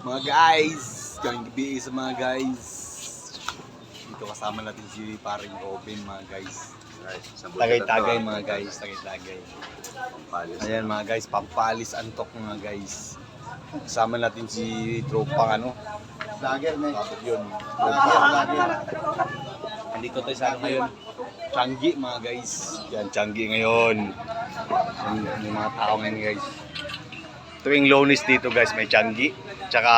Mga guys, going to be sa mga guys. Dito kasama natin si paring Robin mga guys. Tagay-tagay mga guys, tagay-tagay. Ayan mga guys, pampalis antok mga guys. Kasama natin si tropang ano. Lager na Yun. Andito tayo sa ano ngayon. Changi mga guys. Yan, Changi ngayon. May mga tao ngayon guys. Tuwing Lunes dito guys, may Changi. Tsaka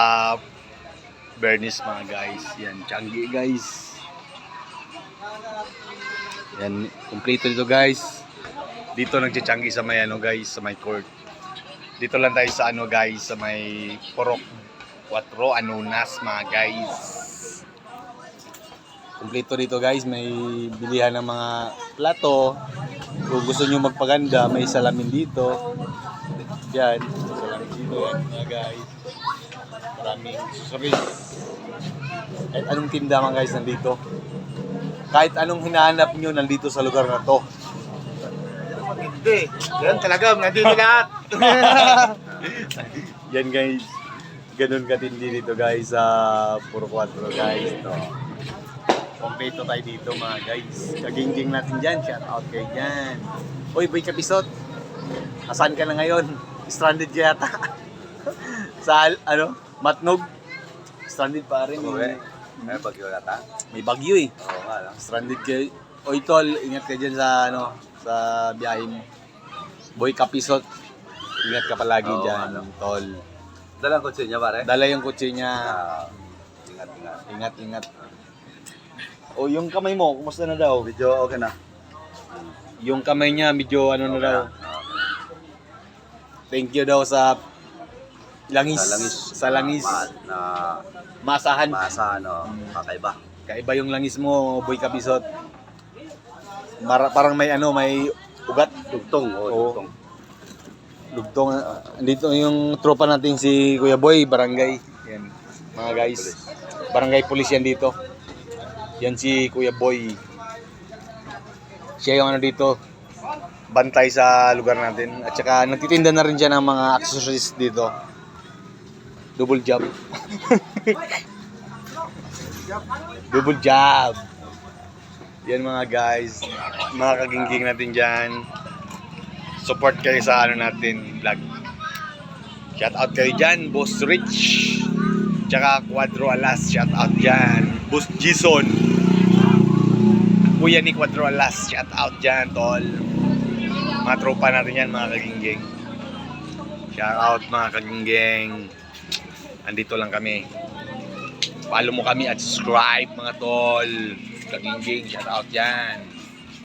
Bernice mga guys. Yan, Changi guys. Yan, kumpleto dito guys. Dito nagchichangi sa may ano guys, sa may court. Dito lang tayo sa ano guys, sa may Purok 4 Anunas mga guys. Kumpleto dito guys, may bilihan ng mga plato. Kung gusto nyo magpaganda, may salamin dito. Yan, salamin dito yan mga guys. Maraming accessories. Kahit anong tinda mga guys nandito. Kahit anong hinahanap nyo nandito sa lugar na to. Hindi. Yan talaga, nandito lahat. Yan guys. Ganun katindi dito guys sa Puro 4 guys. Ito. Kompleto tayo dito mga guys. Kagingging natin dyan. Shout out kayo dyan. Uy, boy kapisot. Asan ka na ngayon? Stranded ka yata. Sa ano? Matnog. Stranded pa rin. May bagyo nata? May bagyo eh. Oo nga lang. Stranded kayo. Oy tol, ingat ka dyan sa ano, sa biyahe mo. Boy kapisot. Ingat ka palagi Oo, dyan, ano. tol. Dalang kotse niya pare? Dala yung kotse niya. Ingat, ingat. Ingat, ingat. O yung kamay mo, kumusta na daw? Medyo okay na. Yung kamay niya, medyo ano na Okay daw. Thank you daw sa langis. Sa langis. Sa langis. Na Masahan. masa, ano, kakaiba. Kaiba yung langis mo, boy kabisot. Parang may ano, may ugat. Dugtong, Oo. dugtong. Lugtong. Andito yung tropa natin si Kuya Boy, barangay. Yan, mga guys. Barangay pulis yan dito. Yan si Kuya Boy. Siya yung ano dito, bantay sa lugar natin. At saka nagtitinda na rin siya ng mga accessories dito. Double job. Double job. Yan mga guys, mga kagingging natin dyan. Support kayo sa ano natin, vlog. Shout out kayo dyan, Boss Rich. Tsaka Quadro Alas, shout out dyan. Boss Jason. Kuya ni Quadro Alas, shout out dyan, tol. Mga tropa natin yan, mga kagingging. Shout out mga kagingging. Andito lang kami. Follow mo kami at subscribe mga tol. Kagingging, shout out dyan.